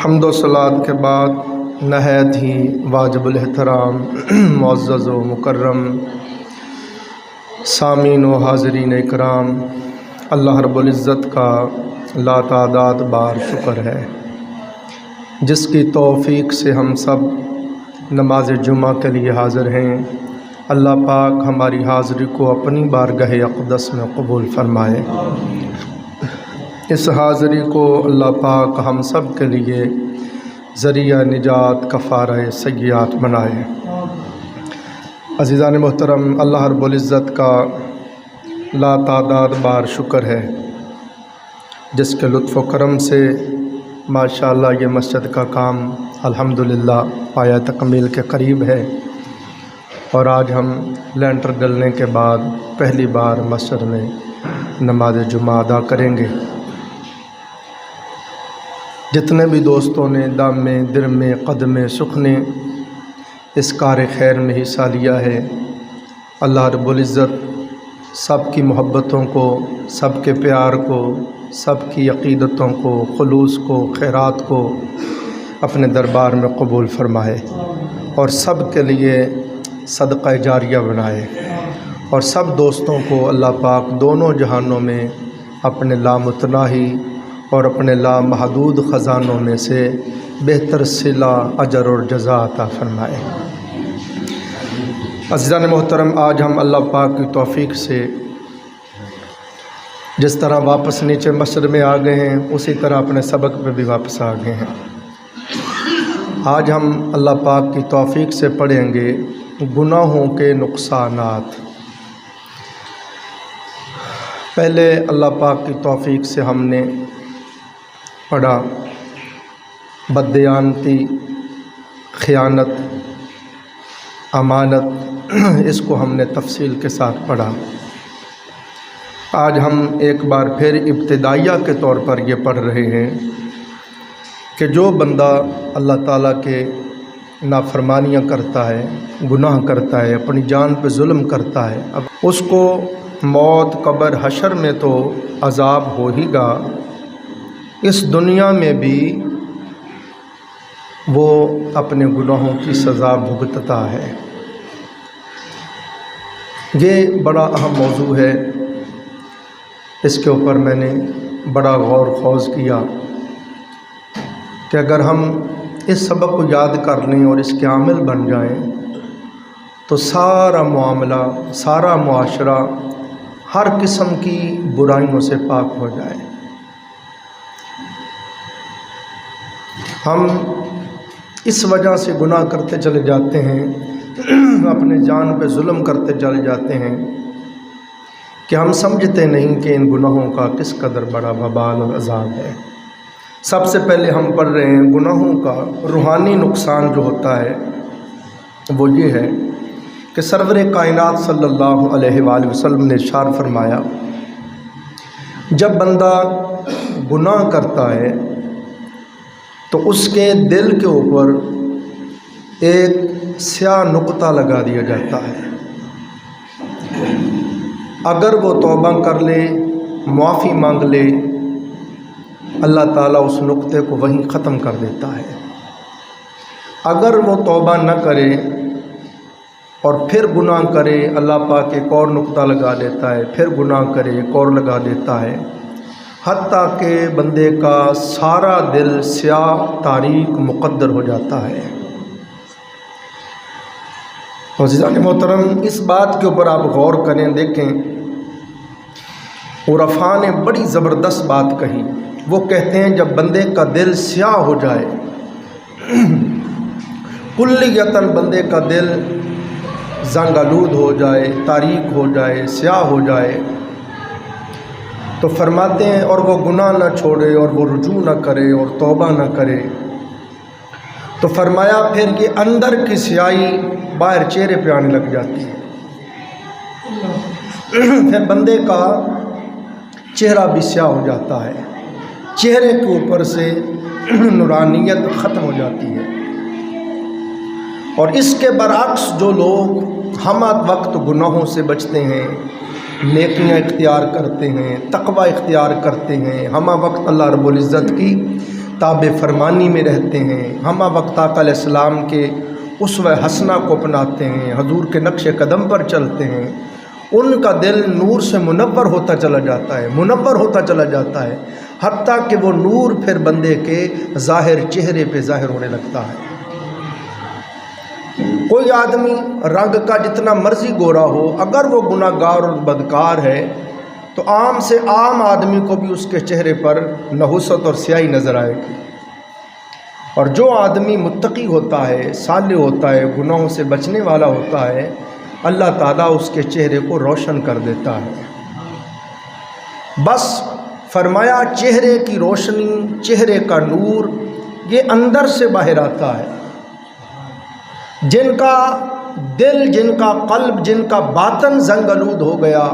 حمد و صلات کے بعد نہایت ہی واجب الاحترام معزز و مکرم سامعین و حاضرین اکرام، اللہ رب العزت کا لا تعداد بار شکر ہے جس کی توفیق سے ہم سب نماز جمعہ کے لیے حاضر ہیں۔ اللہ پاک ہماری حاضری کو اپنی بارگاہ اقدس میں قبول فرمائے۔ اس حاضری کو اللہ پاک ہم سب کے لیے ذریعہ نجات کفارہ سیئات بنائے۔ عزیزان محترم، اللہ رب العزت کا لا تعداد بار شکر ہے جس کے لطف و کرم سے ماشاءاللہ یہ مسجد کا کام الحمدللہ پایہ تکمیل کے قریب ہے، اور آج ہم لینٹر ڈلنے کے بعد پہلی بار مسجد میں نماز جمعہ ادا کریں گے۔ جتنے بھی دوستوں نے دام میں در میں قدم میں سکھ نے اس کار خیر میں حصہ لیا ہے، اللہ رب العزت سب کی محبتوں کو، سب کے پیار کو، سب کی عقیدتوں کو، خلوص کو، خیرات کو اپنے دربار میں قبول فرمائے، اور سب کے لیے صدقہ جاریہ بنائے، اور سب دوستوں کو اللہ پاک دونوں جہانوں میں اپنے لامتناہی اور اپنے لامحدود خزانوں میں سے بہتر صلہ، اجر اور جزا عطا فرمائے۔ عزیزان محترم، آج ہم اللہ پاک کی توفیق سے جس طرح واپس نیچے مسجد میں آ گئے ہیں اسی طرح اپنے سبق پہ بھی واپس آ گئے ہیں۔ آج ہم اللہ پاک کی توفیق سے پڑھیں گے گناہوں کے نقصانات۔ پہلے اللہ پاک کی توفیق سے ہم نے پڑھا بددیانتی، خیانت، امانت، اس کو ہم نے تفصیل کے ساتھ پڑھا۔ آج ہم ایک بار پھر ابتدائیہ کے طور پر یہ پڑھ رہے ہیں کہ جو بندہ اللہ تعالیٰ کے نافرمانیاں کرتا ہے، گناہ کرتا ہے، اپنی جان پہ ظلم کرتا ہے، اب اس کو موت، قبر، حشر میں تو عذاب ہو ہی گا، اس دنیا میں بھی وہ اپنے گناہوں کی سزا بھگتتا ہے۔ یہ بڑا اہم موضوع ہے، اس کے اوپر میں نے بڑا غور خوض کیا کہ اگر ہم اس سبق کو یاد کر لیں اور اس کے عامل بن جائیں تو سارا معاملہ، سارا معاشرہ ہر قسم کی برائیوں سے پاک ہو جائے۔ ہم اس وجہ سے گناہ کرتے چلے جاتے ہیں، اپنے جان پہ ظلم کرتے چلے جاتے ہیں کہ ہم سمجھتے نہیں کہ ان گناہوں کا کس قدر بڑا وبال اور عذاب ہے۔ سب سے پہلے ہم پڑھ رہے ہیں گناہوں کا روحانی نقصان جو ہوتا ہے وہ یہ ہے کہ سرور کائنات صلی اللہ علیہ وآلہ وسلم نے ارشاد فرمایا، جب بندہ گناہ کرتا ہے تو اس کے دل کے اوپر ایک سیاہ نقطہ لگا دیا جاتا ہے۔ اگر وہ توبہ کر لے، معافی مانگ لے، اللہ تعالیٰ اس نقطے کو وہیں ختم کر دیتا ہے۔ اگر وہ توبہ نہ کرے اور پھر گناہ کرے، اللہ پاک ایک اور نقطہ لگا دیتا ہے، پھر گناہ کرے ایک اور لگا دیتا ہے، حتیٰ کہ بندے کا سارا دل سیاہ تاریک مقدر ہو جاتا ہے۔ عزیزان محترم، اس بات کے اوپر آپ غور کریں، دیکھیں عرفاء نے بڑی زبردست بات کہی۔ وہ کہتے ہیں جب بندے کا دل سیاہ ہو جائے، کلیتاً بندے کا دل زنگ آلود ہو جائے، تاریک ہو جائے، سیاہ ہو جائے، تو فرماتے ہیں اور وہ گناہ نہ چھوڑے اور وہ رجوع نہ کرے اور توبہ نہ کرے، تو فرمایا پھر یہ اندر کی سیاہی باہر چہرے پہ آنے لگ جاتی ہے۔ پھر بندے کا چہرہ بھی سیاہ ہو جاتا ہے، چہرے کے اوپر سے نورانیت ختم ہو جاتی ہے۔ اور اس کے برعکس جو لوگ ہم وقت گناہوں سے بچتے ہیں، نیکیاں اختیار کرتے ہیں، تقوی اختیار کرتے ہیں، ہمہ وقت اللہ رب العزت کی تابع فرمانی میں رہتے ہیں، ہمہ وقت آقا علیہ السلام کے اسوہ حسنہ کو اپناتے ہیں، حضور کے نقش قدم پر چلتے ہیں، ان کا دل نور سے منور ہوتا چلا جاتا ہے، منور ہوتا چلا جاتا ہے، حتیٰ کہ وہ نور پھر بندے کے ظاہر چہرے پہ ظاہر ہونے لگتا ہے۔ کوئی آدمی رنگ کا جتنا مرضی گورا ہو، اگر وہ گناہ گار اور بدکار ہے تو عام سے عام آدمی کو بھی اس کے چہرے پر نحوست اور سیاہی نظر آئے گی، اور جو آدمی متقی ہوتا ہے، صالح ہوتا ہے، گناہوں سے بچنے والا ہوتا ہے، اللہ تعالیٰ اس کے چہرے کو روشن کر دیتا ہے۔ بس فرمایا چہرے کی روشنی، چہرے کا نور یہ اندر سے باہر آتا ہے۔ جن کا دل، جن کا قلب، جن کا باطن زنگ آلود ہو گیا،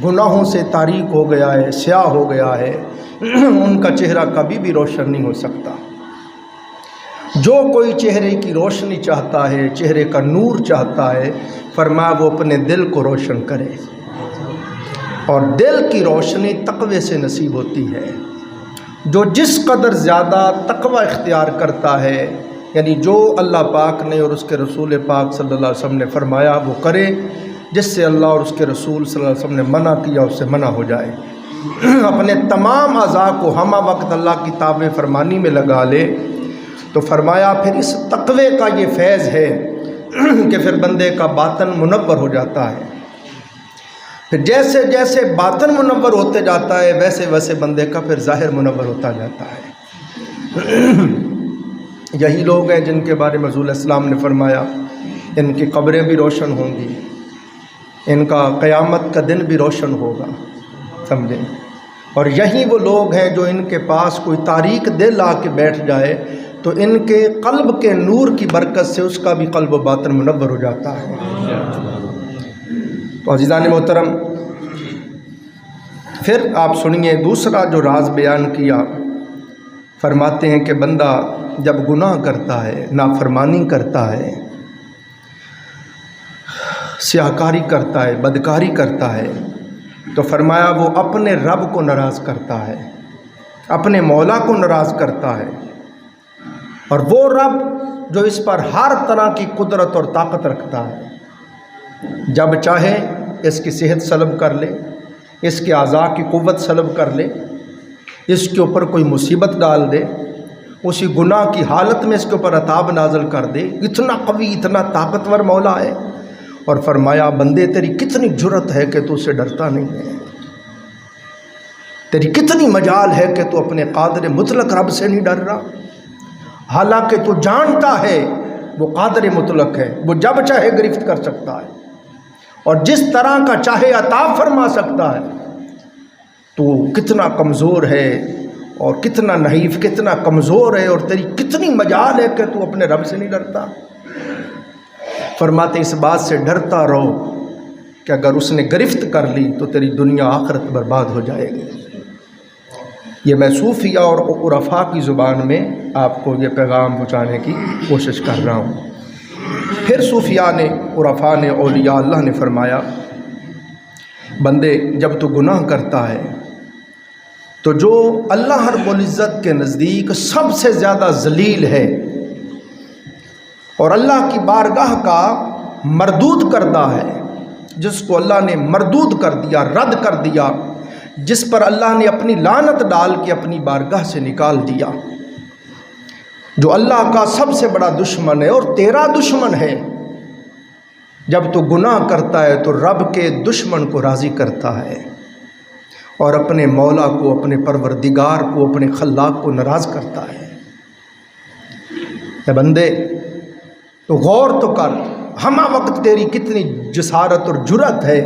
گناہوں سے تاریک ہو گیا ہے، سیاہ ہو گیا ہے، ان کا چہرہ کبھی بھی روشن نہیں ہو سکتا۔ جو کوئی چہرے کی روشنی چاہتا ہے، چہرے کا نور چاہتا ہے، فرمایا وہ اپنے دل کو روشن کرے، اور دل کی روشنی تقوی سے نصیب ہوتی ہے۔ جو جس قدر زیادہ تقوی اختیار کرتا ہے، یعنی جو اللہ پاک نے اور اس کے رسول پاک صلی اللہ علیہ وسلم نے فرمایا وہ کرے، جس سے اللہ اور اس کے رسول صلی اللہ علیہ وسلم نے منع کیا اس سے منع ہو جائے، اپنے تمام اعضاء کو ہمہ وقت اللہ کی تابع فرمانی میں لگا لے، تو فرمایا پھر اس تقوی کا یہ فیض ہے کہ پھر بندے کا باطن منور ہو جاتا ہے۔ پھر جیسے جیسے باطن منور ہوتے جاتا ہے، ویسے ویسے بندے کا پھر ظاہر منور ہوتا جاتا ہے۔ یہی لوگ ہیں جن کے بارے میں رسول اسلام نے فرمایا ان کی قبریں بھی روشن ہوں گی، ان کا قیامت کا دن بھی روشن ہوگا، سمجھیں۔ اور یہی وہ لوگ ہیں جو ان کے پاس کوئی تاریک دل آ کے بیٹھ جائے تو ان کے قلب کے نور کی برکت سے اس کا بھی قلب و باطن منور ہو جاتا ہے۔ تو عزیزان محترم، پھر آپ سنیے دوسرا جو راز بیان کیا، فرماتے ہیں کہ بندہ جب گناہ کرتا ہے، نافرمانی کرتا ہے، سیاہکاری کرتا ہے، بدکاری کرتا ہے، تو فرمایا وہ اپنے رب کو ناراض کرتا ہے، اپنے مولا کو ناراض کرتا ہے، اور وہ رب جو اس پر ہر طرح کی قدرت اور طاقت رکھتا ہے، جب چاہے اس کی صحت سلب کر لے، اس کے اعضاء کی قوت سلب کر لے، اس کے اوپر کوئی مصیبت ڈال دے، اسی گناہ کی حالت میں اس کے اوپر عذاب نازل کر دے، اتنا قوی، اتنا طاقتور مولا ہے۔ اور فرمایا بندے تیری کتنی جرت ہے کہ تو اسے ڈرتا نہیں ہے، تیری کتنی مجال ہے کہ تو اپنے قادر مطلق رب سے نہیں ڈر رہا، حالانکہ تو جانتا ہے وہ قادر مطلق ہے، وہ جب چاہے گرفت کر سکتا ہے اور جس طرح کا چاہے عطا فرما سکتا ہے۔ تو کتنا کمزور ہے اور کتنا نحیف، کتنا کمزور ہے، اور تیری کتنی مجال ہے کہ تو اپنے رب سے نہیں ڈرتا۔ فرماتے اس بات سے ڈرتا رہو کہ اگر اس نے گرفت کر لی تو تیری دنیا آخرت برباد ہو جائے گی۔ یہ میں صوفیہ اور عرفاء کی زبان میں آپ کو یہ پیغام پہنچانے کی کوشش کر رہا ہوں۔ پھر صوفیاء نے، عرفاء نے، اولیاء اللہ نے فرمایا بندے جب تو گناہ کرتا ہے تو جو اللہ رب العزت کے نزدیک سب سے زیادہ ذلیل ہے اور اللہ کی بارگاہ کا مردود کردہ ہے، جس کو اللہ نے مردود کر دیا، رد کر دیا، جس پر اللہ نے اپنی لعنت ڈال کے اپنی بارگاہ سے نکال دیا، جو اللہ کا سب سے بڑا دشمن ہے اور تیرا دشمن ہے، جب تو گناہ کرتا ہے تو رب کے دشمن کو راضی کرتا ہے اور اپنے مولا کو، اپنے پروردگار کو، اپنے خلاق کو ناراض کرتا ہے۔ اے بندے تو غور تو کر، ہمہ وقت تیری کتنی جسارت اور جرت ہے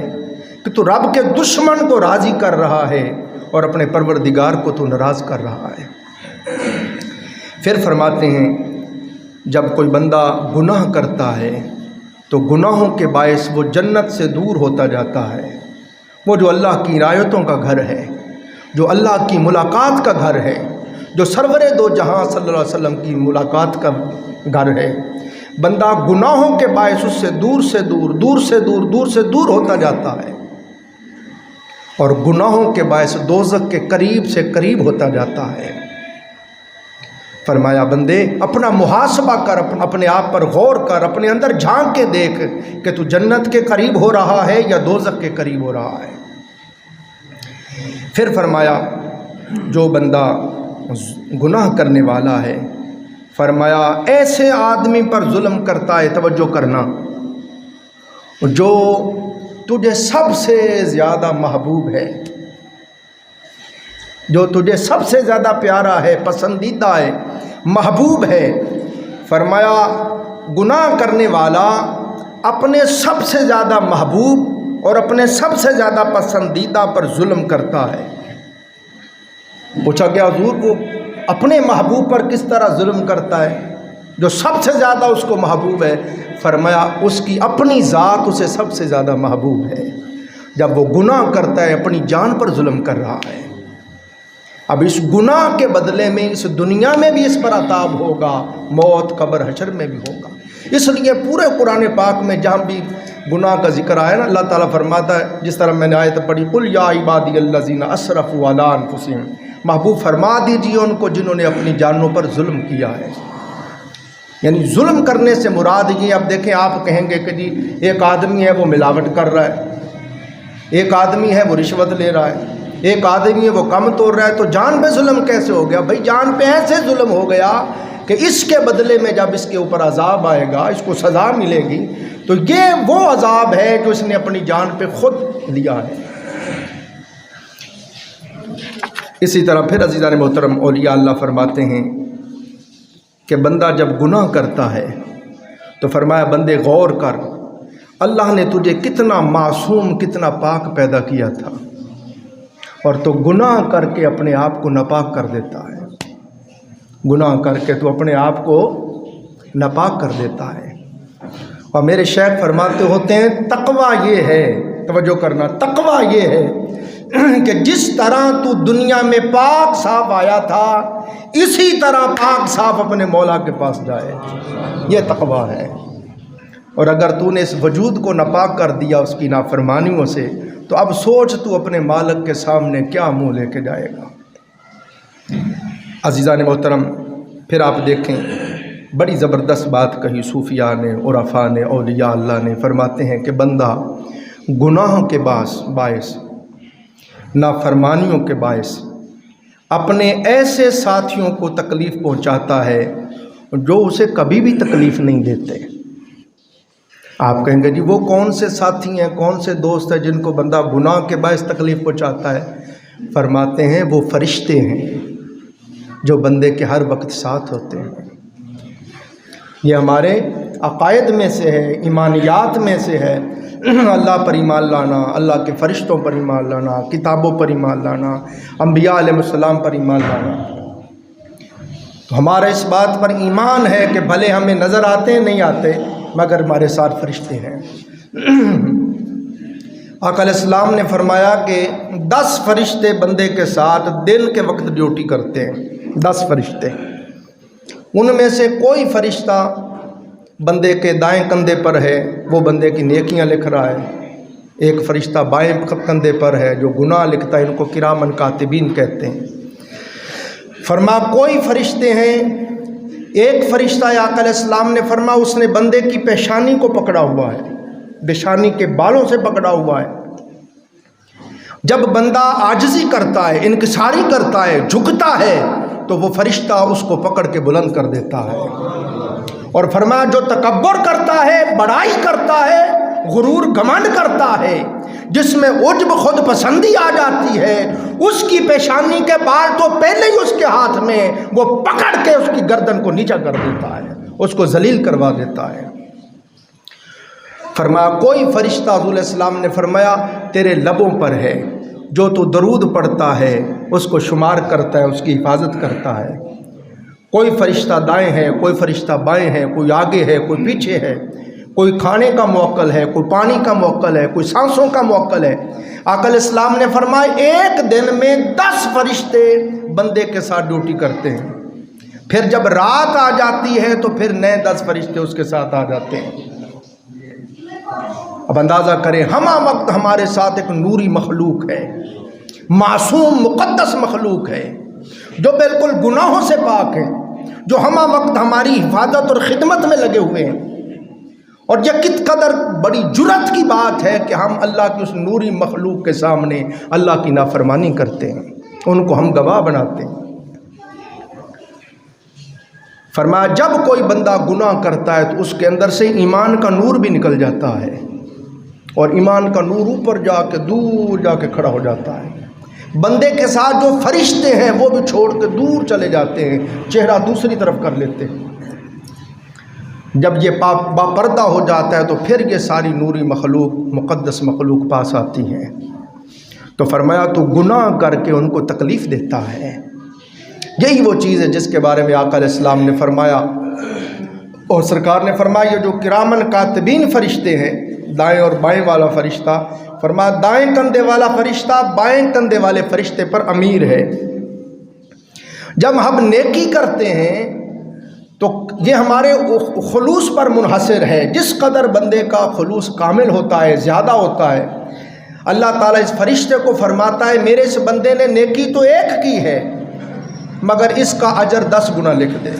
کہ تو رب کے دشمن کو راضی کر رہا ہے اور اپنے پروردگار کو تو ناراض کر رہا ہے۔ پھر فرماتے ہیں جب کوئی بندہ گناہ کرتا ہے تو گناہوں کے باعث وہ جنت سے دور ہوتا جاتا ہے، وہ جو اللہ کی عنایتوں کا گھر ہے، جو اللہ کی ملاقات کا گھر ہے، جو سرور دو جہاں صلی اللہ علیہ وسلم کی ملاقات کا گھر ہے، بندہ گناہوں کے باعث اس سے دور سے دور، دور سے دور، دور سے دور ہوتا جاتا ہے، اور گناہوں کے باعث دوزخ کے قریب سے قریب ہوتا جاتا ہے۔ فرمایا بندے اپنا محاسبہ کر، اپنے آپ پر غور کر، اپنے اندر جھانک کے دیکھ کہ تو جنت کے قریب ہو رہا ہے یا دوزخ کے قریب ہو رہا ہے۔ پھر فرمایا جو بندہ گناہ کرنے والا ہے، فرمایا ایسے آدمی پر ظلم کرتا ہے، توجہ کرنا، جو تجھے سب سے زیادہ محبوب ہے، جو تجھے سب سے زیادہ پیارا ہے، پسندیدہ ہے، محبوب ہے۔ فرمایا گناہ کرنے والا اپنے سب سے زیادہ محبوب اور اپنے سب سے زیادہ پسندیدہ پر ظلم کرتا ہے۔ پوچھا کہ حضور وہ اپنے محبوب پر کس طرح ظلم کرتا ہے جو سب سے زیادہ اس کو محبوب ہے؟ فرمایا اس کی اپنی ذات اسے سب سے زیادہ محبوب ہے۔ جب وہ گناہ کرتا ہے اپنی جان پر ظلم کر رہا ہے۔ اب اس گناہ کے بدلے میں اس دنیا میں بھی اس پر عذاب ہوگا، موت، قبر، حشر میں بھی ہوگا۔ اس لیے پورے قرآن پاک میں جہاں بھی گناہ کا ذکر آیا نا، اللہ تعالیٰ فرماتا ہے، جس طرح میں نے آیت پڑھی، قُلْ يَا عِبَادِيَ الَّذِينَ أَسْرَفُوا عَلَىٰ أَنفُسِهِمْ، محبوب فرما دیجیے ان کو جنہوں نے اپنی جانوں پر ظلم کیا ہے۔ یعنی ظلم کرنے سے مراد یہ، اب دیکھیں آپ کہیں گے کہ جی ایک آدمی ہے وہ ملاوٹ کر رہا ہے، ایک آدمی ہے وہ رشوت لے رہا ہے، ایک آدمی ہے وہ کم توڑ رہا ہے، تو جان پہ ظلم کیسے ہو گیا؟ بھائی جان پہ ایسے ظلم ہو گیا کہ اس کے بدلے میں جب اس کے اوپر عذاب آئے گا، اس کو سزا ملے گی، تو یہ وہ عذاب ہے جو اس نے اپنی جان پہ خود لیا ہے۔ اسی طرح پھر عزیزان محترم اولیاء اللہ فرماتے ہیں کہ بندہ جب گناہ کرتا ہے تو فرمایا بندے غور کر، اللہ نے تجھے کتنا معصوم، کتنا پاک پیدا کیا تھا، اور تو گناہ کر کے اپنے آپ کو ناپاک کر دیتا ہے۔ گناہ کر کے تو اپنے آپ کو ناپاک کر دیتا ہے۔ اور میرے شیخ فرماتے ہوتے ہیں تقویٰ یہ ہے، توجہ کرنا، تقویٰ یہ ہے کہ جس طرح تو دنیا میں پاک صاف آیا تھا، اسی طرح پاک صاف اپنے مولا کے پاس جائے، یہ تقویٰ ہے۔ اور اگر تو نے اس وجود کو ناپاک کر دیا اس کی نافرمانیوں سے، تو اب سوچ تو اپنے مالک کے سامنے کیا منہ لے کے جائے گا۔ عزیزان محترم پھر آپ دیکھیں بڑی زبردست بات کہی صوفیاء نے، عرفاء نے، اولیاء اللہ نے، فرماتے ہیں کہ بندہ گناہوں کے باعث، نافرمانیوں کے باعث اپنے ایسے ساتھیوں کو تکلیف پہنچاتا ہے جو اسے کبھی بھی تکلیف نہیں دیتے۔ آپ کہیں گے جی وہ کون سے ساتھی ہیں، کون سے دوست ہیں جن کو بندہ گناہ کے باعث تکلیف پہنچاتا ہے؟ فرماتے ہیں وہ فرشتے ہیں جو بندے کے ہر وقت ساتھ ہوتے ہیں۔ یہ ہمارے عقائد میں سے ہے، ایمانیات میں سے ہے، اللہ پر ایمان لانا، اللہ کے فرشتوں پر ایمان لانا، کتابوں پر ایمان لانا، انبیاء علیہ السلام پر ایمان لانا۔ تو ہمارا اس بات پر ایمان ہے کہ بھلے ہمیں نظر آتے ہیں نہیں آتے، مگر ہمارے ساتھ فرشتے ہیں۔ آقا علیہ السلام نے فرمایا کہ 10 فرشتے بندے کے ساتھ دن کے وقت ڈیوٹی کرتے ہیں، 10 فرشتے۔ ان میں سے کوئی فرشتہ بندے کے دائیں کندھے پر ہے، وہ بندے کی نیکیاں لکھ رہا ہے، ایک فرشتہ بائیں کندھے پر ہے جو گناہ لکھتا ہے، ان کو کرامن کاتبین کہتے ہیں۔ فرمایا کوئی فرشتے ہیں، ایک فرشتہ آقا علیہ السلام نے فرمایا اس نے بندے کی پیشانی کو پکڑا ہوا ہے، پیشانی کے بالوں سے پکڑا ہوا ہے۔ جب بندہ عاجزی کرتا ہے، انکساری کرتا ہے، جھکتا ہے، تو وہ فرشتہ اس کو پکڑ کے بلند کر دیتا ہے۔ اور فرمایا جو تکبر کرتا ہے، بڑائی کرتا ہے، غرور گھمنڈ کرتا ہے، جس میں عجب خود پسندی آ جاتی ہے، اس کی پیشانی کے بال تو پہلے ہی اس کے ہاتھ میں وہ پکڑ کے اس کی گردن کو نیچا کر دیتا ہے، اس کو ذلیل کروا دیتا ہے۔ فرمایا کوئی فرشتہ حضور علیہ السلام نے فرمایا تیرے لبوں پر ہے، جو تو درود پڑھتا ہے اس کو شمار کرتا ہے، اس کی حفاظت کرتا ہے۔ کوئی فرشتہ دائیں ہے، کوئی فرشتہ بائیں ہے، کوئی آگے ہے، کوئی پیچھے ہے، کوئی کھانے کا موکل ہے، کوئی پانی کا موکل ہے، کوئی سانسوں کا موکل ہے۔ آقا علیہ السلام نے فرمایا ایک دن میں 10 فرشتے بندے کے ساتھ ڈیوٹی کرتے ہیں، پھر جب رات آ جاتی ہے تو پھر نئے 10 فرشتے اس کے ساتھ آ جاتے ہیں۔ اب اندازہ کریں ہمہ وقت ہمارے ساتھ ایک نوری مخلوق ہے، معصوم مقدس مخلوق ہے جو بالکل گناہوں سے پاک ہے، جو ہمہ وقت ہماری حفاظت اور خدمت میں لگے ہوئے ہیں. اور یہ کت قدر بڑی جرات کی بات ہے کہ ہم اللہ کی اس نوری مخلوق کے سامنے اللہ کی نافرمانی کرتے ہیں، ان کو ہم گواہ بناتے ہیں. فرمایا جب کوئی بندہ گناہ کرتا ہے تو اس کے اندر سے ایمان کا نور بھی نکل جاتا ہے، اور ایمان کا نور اوپر جا کے دور جا کے کھڑا ہو جاتا ہے. بندے کے ساتھ جو فرشتے ہیں وہ بھی چھوڑ کے دور چلے جاتے ہیں، چہرہ دوسری طرف کر لیتے ہیں. جب یہ باپردہ ہو جاتا ہے تو پھر یہ ساری نوری مخلوق، مقدس مخلوق پاس آتی ہیں. تو فرمایا تو گناہ کر کے ان کو تکلیف دیتا ہے. یہی وہ چیز ہے جس کے بارے میں آقا علیہ السلام نے فرمایا، اور سرکار نے فرمایا یہ جو کرامن کاتبین فرشتے ہیں، دائیں اور بائیں والا فرشتہ، فرمایا دائیں کندھے والا فرشتہ بائیں کندھے والے فرشتے پر امیر ہے. جب ہم نیکی کرتے ہیں تو یہ ہمارے خلوص پر منحصر ہے. جس قدر بندے کا خلوص کامل ہوتا ہے، زیادہ ہوتا ہے، اللہ تعالیٰ اس فرشتے کو فرماتا ہے میرے اس بندے نے نیکی تو ایک کی ہے مگر اس کا اجر 10 گنا لکھ دے.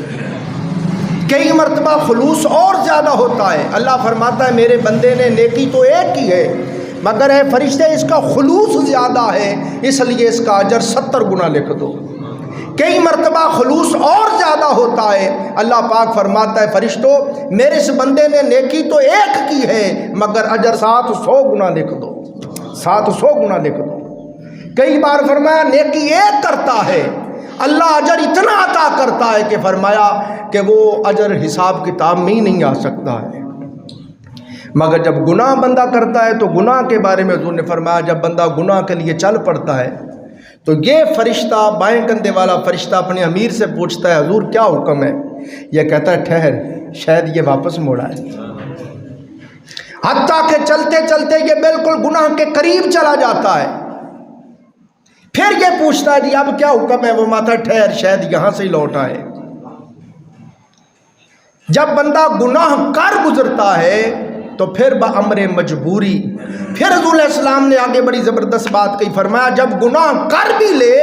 کئی مرتبہ خلوص اور زیادہ ہوتا ہے، اللہ فرماتا ہے میرے بندے نے نیکی تو ایک کی ہے مگر اے فرشتے اس کا خلوص زیادہ ہے اس لیے اس کا اجر 70 گنا لکھ دو. کئی مرتبہ خلوص اور زیادہ ہوتا ہے، اللہ پاک فرماتا ہے فرشتوں میرے اس بندے نے نیکی تو ایک کی ہے مگر اجر 700 گنا لکھ دو، 700 گنا لکھ دو. کئی بار فرمایا نیکی ایک کرتا ہے، اللہ اجر اتنا عطا کرتا ہے کہ فرمایا کہ وہ اجر حساب کتاب میں ہی نہیں آ سکتا ہے. مگر جب گناہ بندہ کرتا ہے تو گناہ کے بارے میں حضور نے فرمایا جب بندہ گناہ کے لیے چل پڑتا ہے تو یہ فرشتہ بائیں کندھے والا فرشتہ اپنے امیر سے پوچھتا ہے حضور کیا حکم ہے؟ یہ کہتا ہے ٹھہر، شاید یہ واپس موڑا ہے. حتیٰ کہ چلتے چلتے یہ بالکل گناہ کے قریب چلا جاتا ہے. پھر یہ پوچھتا ہے جی اب کیا حکم ہے؟ وہ ماتا ٹھہر شاید یہاں سے ہی لوٹ آئے. جب بندہ گناہ کر گزرتا ہے تو پھر بامر مجبوری، پھر حضور علیہ السلام نے آگے بڑی زبردست بات کہی، فرمایا جب گناہ کر بھی لے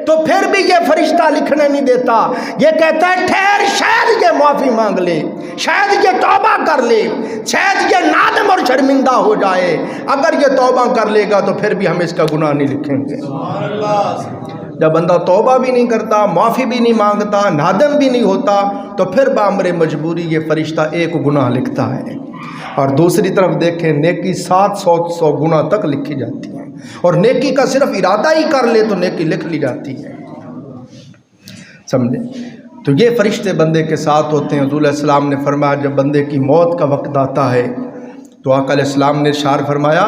تو پھر بھی یہ فرشتہ لکھنے نہیں دیتا. یہ کہتا ہے ٹھہر شاید یہ معافی مانگ لے، شاید یہ توبہ کر لے، شاید یہ نادم اور شرمندہ ہو جائے. اگر یہ توبہ کر لے گا تو پھر بھی ہم اس کا گناہ نہیں لکھیں گے. جب بندہ توبہ بھی نہیں کرتا، معافی بھی نہیں مانگتا، نادم بھی نہیں ہوتا تو پھر بامر مجبوری یہ فرشتہ ایک گناہ لکھتا ہے. اور دوسری طرف دیکھیں نیکی 700 گنا تک لکھی جاتی ہے، اور نیکی کا صرف ارادہ ہی کر لے تو نیکی لکھ لی جاتی ہے. سمجھے؟ تو یہ فرشتے بندے کے ساتھ ہوتے ہیں. حضور علیہ السلام نے فرمایا جب بندے کی موت کا وقت آتا ہے تو آقا علیہ السلام نے ارشاد فرمایا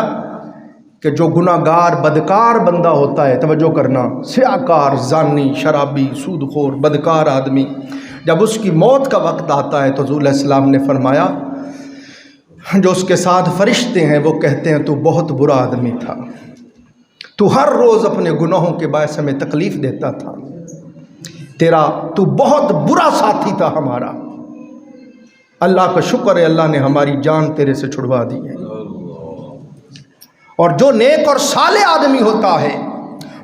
کہ جو گناہ گار بدکار بندہ ہوتا ہے، توجہ کرنا، سیاہکار، زانی، شرابی، سود خور، بدکار آدمی، جب اس کی موت کا وقت آتا ہے تو حضور علیہ السلام نے فرمایا جو اس کے ساتھ فرشتے ہیں وہ کہتے ہیں تو بہت برا آدمی تھا، تو ہر روز اپنے گناہوں کے باعث ہمیں تکلیف دیتا تھا، تو بہت برا ساتھی تھا ہمارا. اللہ کا شکر ہے اللہ نے ہماری جان تیرے سے چھڑوا دی ہے. اور جو نیک اور صالح آدمی ہوتا ہے،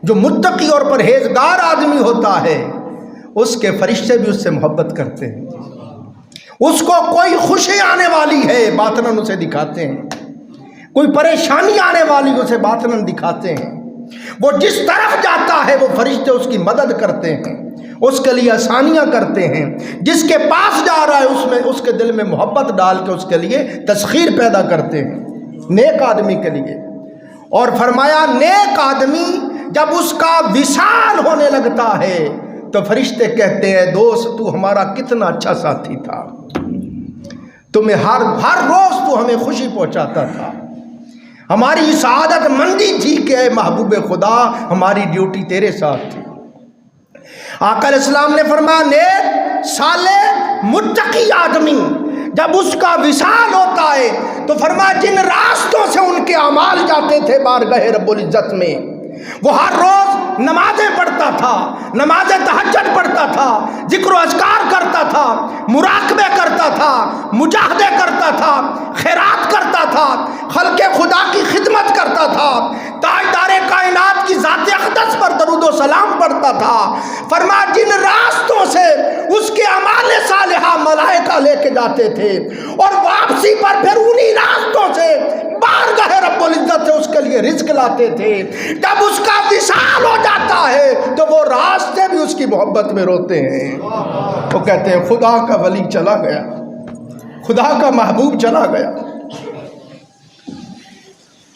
جو متقی اور پرہیزگار آدمی ہوتا ہے، اس کے فرشتے بھی اس سے محبت کرتے ہیں. اس کو کوئی خوشی آنے والی ہے باطناً اسے دکھاتے ہیں، کوئی پریشانی آنے والی اسے باطناً دکھاتے ہیں. وہ جس طرف جاتا ہے وہ فرشتے اس کی مدد کرتے ہیں، اس کے لیے آسانیاں کرتے ہیں. جس کے پاس جا رہا ہے اس کے دل میں محبت ڈال کے اس کے لیے تسخیر پیدا کرتے ہیں نیک آدمی کے لیے. اور فرمایا نیک آدمی جب اس کا وصال ہونے لگتا ہے تو فرشتے کہتے ہیں دوست تو ہمارا کتنا اچھا ساتھی تھا، تمہیں ہر روز تو ہمیں خوشی پہنچاتا تھا، ہماری سعادت مندی تھی کہ اے محبوب خدا ہماری ڈیوٹی تیرے ساتھ تھی. آقا علیہ السلام نے فرمایا نیک صالح متقی آدمی جب اس کا وصال ہوتا ہے تو فرمایا جن راستوں سے ان کے اعمال جاتے تھے بارگاہ رب العزت میں، وہ ہر روز نمازیں پڑھتا تھا، نماز تہجد پڑھتا تھا، ذکر و اذکار کرتا تھا، مراقبے کرتا تھا، مجاہدے کرتا تھا، خیرات کرتا تھا، خلق خدا کی خدمت کرتا تھا، تاجدار کائنات کی ذات اقدس پر درود و سلام پڑھتا تھا. فرمایا جن راستوں سے اس کے اعمال کے جاتے تھے اور واپسی پر پھر انہی راستوں سے بارگاہ رب العزت سے اس کے لیے رزق لاتے تھے۔ جب اس کا وصال ہو جاتا ہے تو وہ راستے بھی اس کی محبت میں روتے ہیں، وہ کہتے ہیں خدا کا ولی چلا گیا، خدا کا محبوب چلا گیا۔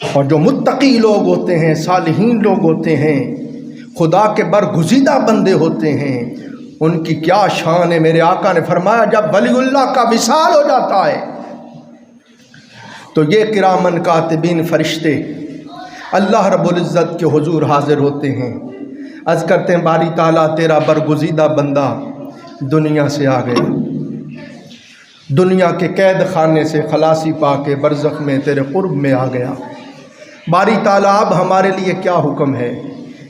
اور جو متقی لوگ ہوتے ہیں، صالحین لوگ ہوتے ہیں، خدا کے برگزیدہ بندے ہوتے ہیں، ان کی کیا شان ہے۔ میرے آقا نے فرمایا جب ولی اللہ کا وصال ہو جاتا ہے تو یہ کرامن کاتبین فرشتے اللہ رب العزت کے حضور حاضر ہوتے ہیں، عرض کرتے ہیں باری تعالیٰ تیرا برگزیدہ بندہ دنیا سے آ گیا، دنیا کے قید خانے سے خلاصی پا کے برزخ میں تیرے قرب میں آ گیا۔ باری تعالیٰ اب ہمارے لیے کیا حکم ہے؟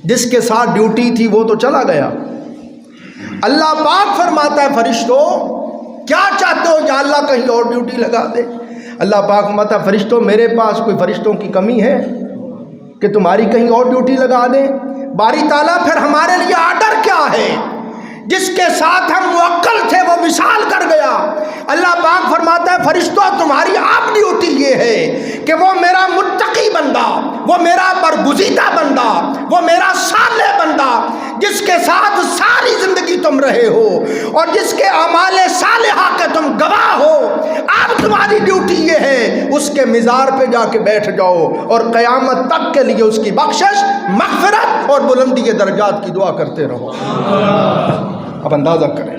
جس کے ساتھ ڈیوٹی تھی وہ تو چلا گیا۔ اللہ پاک فرماتا ہے فرشتوں کیا چاہتے ہو یا اللہ کہیں اور ڈیوٹی لگا دے؟ اللہ پاک فرماتا ہے فرشتوں میرے پاس کوئی فرشتوں کی کمی ہے کہ تمہاری کہیں اور ڈیوٹی لگا دیں؟ باری تعالیٰ پھر ہمارے لیے آرڈر کیا ہے؟ جس کے ساتھ ہم موکل تھے وہ وصال کر گیا۔ اللہ پاک فرماتا ہے فرشتوں تمہاری آپ ڈیوٹی یہ ہے کہ وہ میرا متقی بندہ، وہ میرا برگزیدہ بندہ، وہ میرا صالح بندہ جس کے ساتھ ساری زندگی تم رہے ہو اور جس کے اعمال صالحہ کے تم گواہ ہو، اب تمہاری ڈیوٹی یہ ہے اس کے مزار پہ جا کے بیٹھ جاؤ اور قیامت تک کے لیے اس کی بخشش، مغفرت اور بلندی درجات کی دعا کرتے رہو۔ اب اندازہ کریں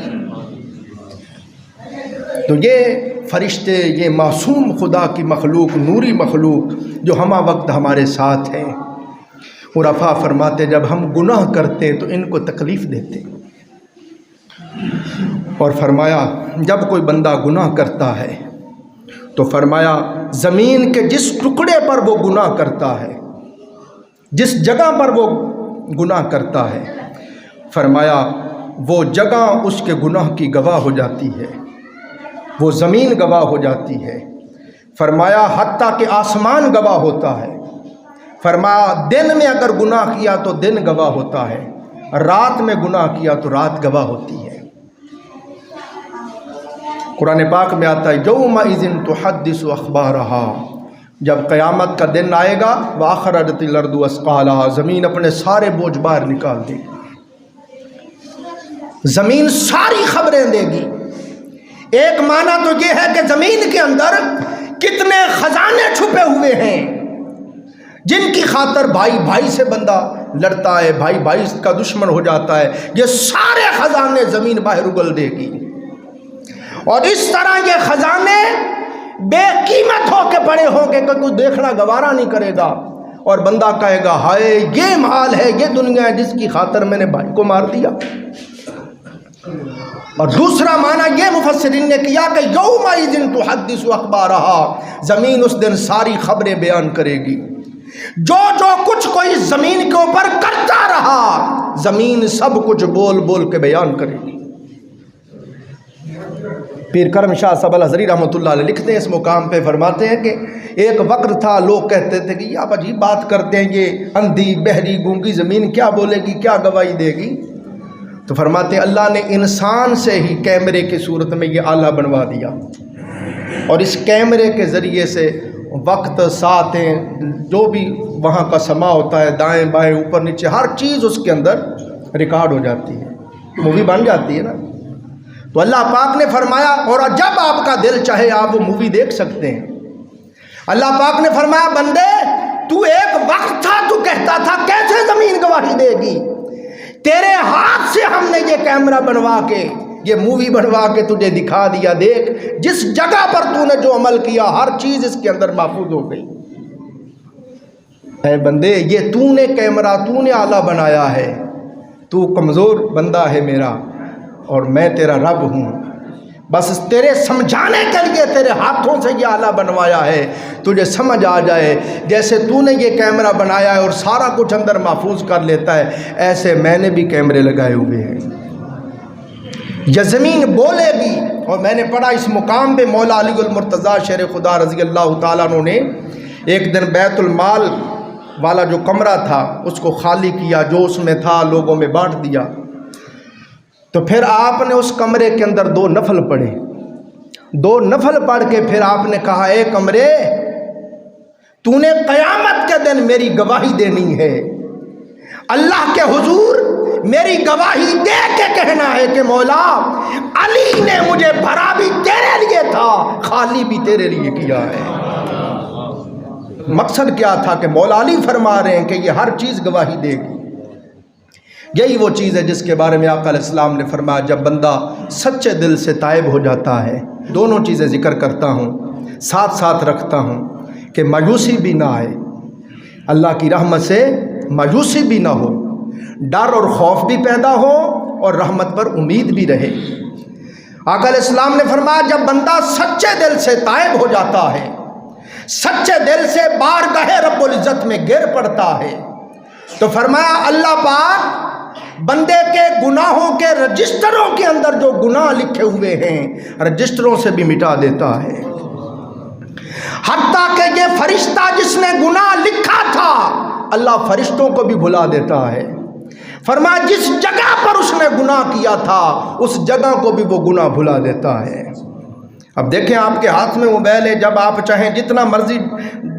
تو یہ فرشتے، یہ معصوم خدا کی مخلوق، نوری مخلوق جو ہمہ وقت ہمارے ساتھ ہیں، عرفاء فرماتے جب ہم گناہ کرتے تو ان کو تکلیف دیتے، اور فرمایا جب کوئی بندہ گناہ کرتا ہے تو فرمایا زمین کے جس ٹکڑے پر وہ گناہ کرتا ہے، جس جگہ پر وہ گناہ کرتا ہے، فرمایا وہ جگہ اس کے گناہ کی گواہ ہو جاتی ہے، وہ زمین گواہ ہو جاتی ہے۔ فرمایا حتیٰ کہ آسمان گواہ ہوتا ہے۔ فرمایا دن میں اگر گناہ کیا تو دن گواہ ہوتا ہے، رات میں گناہ کیا تو رات گواہ ہوتی ہے۔ قرآن پاک میں آتا ہے یومئذ تحدث اخبارہا، جب قیامت کا دن آئے گا وَأَخْرَجَتِ الْأَرْضُ أَثْقَالَهَا، زمین اپنے سارے بوجھ باہر نکال دے گی، زمین ساری خبریں دے گی۔ ایک معنی تو یہ ہے کہ زمین کے اندر کتنے خزانے چھپے ہوئے ہیں جن کی خاطر بھائی بھائی سے بندہ لڑتا ہے، بھائی بھائی کا دشمن ہو جاتا ہے، یہ سارے خزانے زمین باہر اگل دے گی، اور اس طرح یہ خزانے بے قیمت ہو کے پڑے ہوں کہ کوئی دیکھنا گوارا نہیں کرے گا، اور بندہ کہے گا ہائے یہ مال ہے، یہ دنیا ہے جس کی خاطر میں نے بھائی کو مار دیا۔ اور دوسرا معنی یہ مفسرین نے کیا کہ یومئذ تحدث اخبارہا، زمین اس دن ساری خبریں بیان کرے گی، جو جو کچھ کوئی زمین کے اوپر کرتا رہا زمین سب کچھ بول بول کے بیان کرے گی۔ پیر کرم شاہ صاحب الحضری رحمۃ اللہ علیہ لکھتے ہیں اس مقام پہ، فرماتے ہیں کہ ایک وقت تھا لوگ کہتے تھے کہ آپ عجیب بات کرتے ہیں، یہ اندھی بہری گونگی زمین کیا بولے گی، کیا گواہی دے گی؟ تو فرماتے ہیں اللہ نے انسان سے ہی کیمرے کی صورت میں یہ آلہ بنوا دیا، اور اس کیمرے کے ذریعے سے وقت، ساعتیں، جو بھی وہاں کا سما ہوتا ہے، دائیں بائیں اوپر نیچے ہر چیز اس کے اندر ریکارڈ ہو جاتی ہے، مووی بن جاتی ہے نا۔ تو اللہ پاک نے فرمایا اور جب آپ کا دل چاہے آپ وہ مووی دیکھ سکتے ہیں۔ اللہ پاک نے فرمایا بندے تو ایک وقت تھا تو کہتا تھا کیسے زمین گواہی دے گی، تیرے ہاتھ سے ہم نے یہ کیمرہ بنوا کے، یہ مووی بنوا کے تجھے دکھا دیا، دیکھ جس جگہ پر تو نے جو عمل کیا ہر چیز اس کے اندر محفوظ ہو گئی۔ اے بندے یہ تو نے کیمرہ، تو نے آلہ بنایا ہے، تو کمزور بندہ ہے میرا اور میں تیرا رب ہوں، بس تیرے سمجھانے کے لیے تیرے ہاتھوں سے یہ آلہ بنوایا ہے، تجھے سمجھ آ جائے جیسے تو نے یہ کیمرہ بنایا ہے اور سارا کچھ اندر محفوظ کر لیتا ہے، ایسے میں نے بھی کیمرے لگائے ہوئے ہیں۔ یہ زمین بولے گی، اور میں نے پڑھا اس مقام پہ مولا علی المرتضیٰ شیر خدا رضی اللہ تعالیٰ عنہ نے ایک دن بیت المال والا جو کمرہ تھا اس کو خالی کیا، جو اس میں تھا لوگوں میں بانٹ دیا، تو پھر آپ نے اس کمرے کے اندر 2 نفل پڑھے، 2 نفل پڑھ کے پھر آپ نے کہا اے کمرے تو نے قیامت کے دن میری گواہی دینی ہے، اللہ کے حضور میری گواہی دے کے کہنا ہے کہ مولا علی نے مجھے بھرا بھی تیرے لیے تھا، خالی بھی تیرے لیے کیا ہے۔ مقصد کیا تھا کہ مولا علی فرما رہے ہیں کہ یہ ہر چیز گواہی دے گی۔ یہی وہ چیز ہے جس کے بارے میں آقا علیہ السلام نے فرمایا جب بندہ سچے دل سے تائب ہو جاتا ہے، دونوں چیزیں ذکر کرتا ہوں، ساتھ ساتھ رکھتا ہوں کہ مایوسی بھی نہ آئے، اللہ کی رحمت سے مایوسی بھی نہ ہو، ڈر اور خوف بھی پیدا ہو اور رحمت پر امید بھی رہے۔ آقا علیہ السلام نے فرمایا جب بندہ سچے دل سے تائب ہو جاتا ہے، سچے دل سے بارگاہ رب العزت میں گر پڑتا ہے، تو فرمایا اللہ پاک بندے کے گناہوں کے رجسٹروں کے اندر جو گناہ لکھے ہوئے ہیں رجسٹروں سے بھی مٹا دیتا ہے، حتیٰ کہ یہ فرشتہ جس نے گناہ لکھا تھا اللہ فرشتوں کو بھی بھلا دیتا ہے۔ فرمایا جس جگہ پر اس نے گناہ کیا تھا اس جگہ کو بھی وہ گناہ بھلا دیتا ہے۔ اب دیکھیں آپ کے ہاتھ میں موبائل ہے، جب آپ چاہیں جتنا مرضی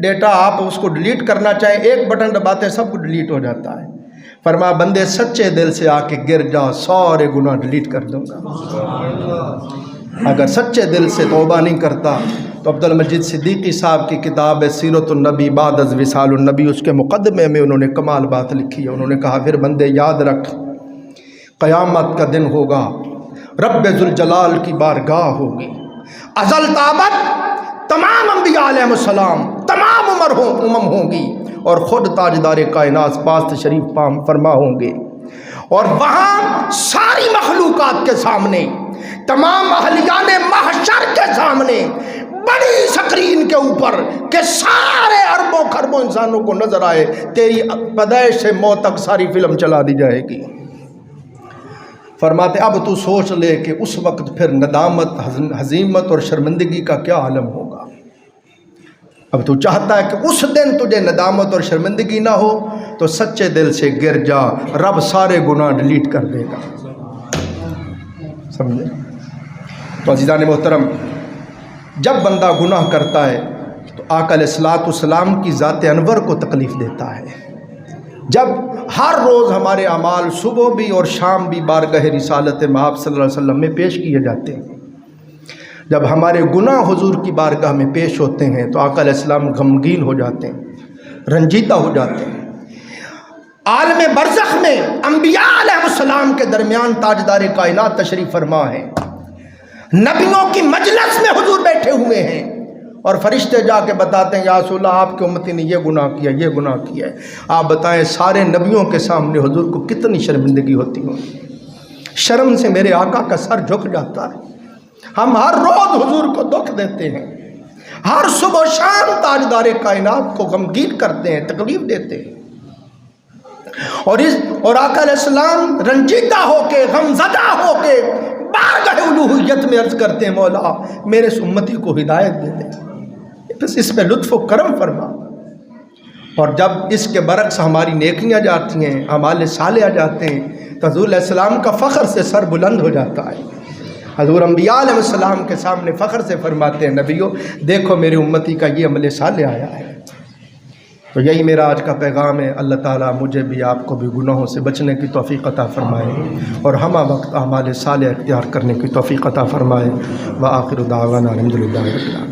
ڈیٹا آپ اس کو ڈیلیٹ کرنا چاہیں ایک بٹن دباتے سب کو ڈیلیٹ ہو جاتا ہے۔ فرمایا بندے سچے دل سے آ کے گر جا، سارے گناہ ڈیلیٹ کر دوں گا۔ اگر سچے دل سے توبہ نہیں کرتا تو عبد المجید صدیقی صاحب کی کتاب ہے سیرت النبی بعد از وصال النبی، اس کے مقدمے میں انہوں نے کمال بات لکھی ہے۔ انہوں نے کہا پھر بندے یاد رکھ قیامت کا دن ہوگا، رب ذوالجلال کی بارگاہ ہوگی، ازل تابت تمام انبیاء علیہ السلام تمام امم ہوں گی اور خود تاجدار کائنات پاس تشریف فرما ہوں گے، اور وہاں ساری مخلوقات کے سامنے تمام اہلیان محشر کے سامنے بڑی سکرین کے اوپر کہ سارے اربوں خربوں انسانوں کو نظر آئے، تیری پیدائش سے موت تک ساری فلم چلا دی جائے گی۔ فرماتے اب تو سوچ لے کہ اس وقت پھر ندامت، ہزیمت اور شرمندگی کا کیا عالم ہوگا۔ اب تو چاہتا ہے کہ اس دن تجھے ندامت اور شرمندگی نہ ہو تو سچے دل سے گر جا، رب سارے گناہ ڈیلیٹ کر دے گا۔ سمجھے؟ تو عزیزان محترم، جب بندہ گناہ کرتا ہے تو آقا علیہ السلام کی ذات انور کو تکلیف دیتا ہے۔ جب ہر روز ہمارے اعمال صبح بھی اور شام بھی بارگاہ رسالت مآب صلی اللہ علیہ وسلم میں پیش کیے جاتے ہیں، جب ہمارے گناہ حضور کی بارگاہ میں پیش ہوتے ہیں تو آقا علیہ السلام غمگین ہو جاتے ہیں، رنجیدہ ہو جاتے ہیں۔ عالم برزخ میں انبیاء علیہ السلام کے درمیان تاجدار کائنات تشریف فرما ہے، نبیوں کی مجلس میں حضور بیٹھے ہوئے ہیں اور فرشتے جا کے بتاتے ہیں یا رسول اللہ آپ کے امتی نے یہ گناہ کیا، یہ گناہ کیا ہے۔ آپ بتائیں سارے نبیوں کے سامنے حضور کو کتنی شرمندگی ہوتی ہوگی، شرم سے میرے آقا کا سر جھک جاتا ہے۔ ہم ہر روز حضور کو دکھ دیتے ہیں، ہر صبح و شام تاجدار کائنات کو غمگین کرتے ہیں، تکلیف دیتے ہیں، اور آقا علیہ السلام رنجیدہ ہو کے غمزدہ ہو کے بارگاہ الوہیت میں عرض کرتے ہیں مولا میرے امتی کو ہدایت دے دے، بس اس پہ لطف و کرم فرما۔ اور جب اس کے برعکس ہماری نیکیاں جاتی ہیں، اعمال صالحہ جاتے ہیں تو حضور علیہ السلام کا فخر سے سر بلند ہو جاتا ہے۔ حضور انبیاء علیہ السلام کے سامنے فخر سے فرماتے ہیں نبیوں دیکھو میری امتی کا یہ عمل صالح آیا ہے۔ تو یہی میرا آج کا پیغام ہے۔ اللہ تعالیٰ مجھے بھی آپ کو بھی گناہوں سے بچنے کی توفیق عطا فرمائے اور ہمہ وقت اعمال صالح اختیار کرنے کی توفیق عطا فرمائے۔ وآخر دعوانا الحمدللہ رب العالمین۔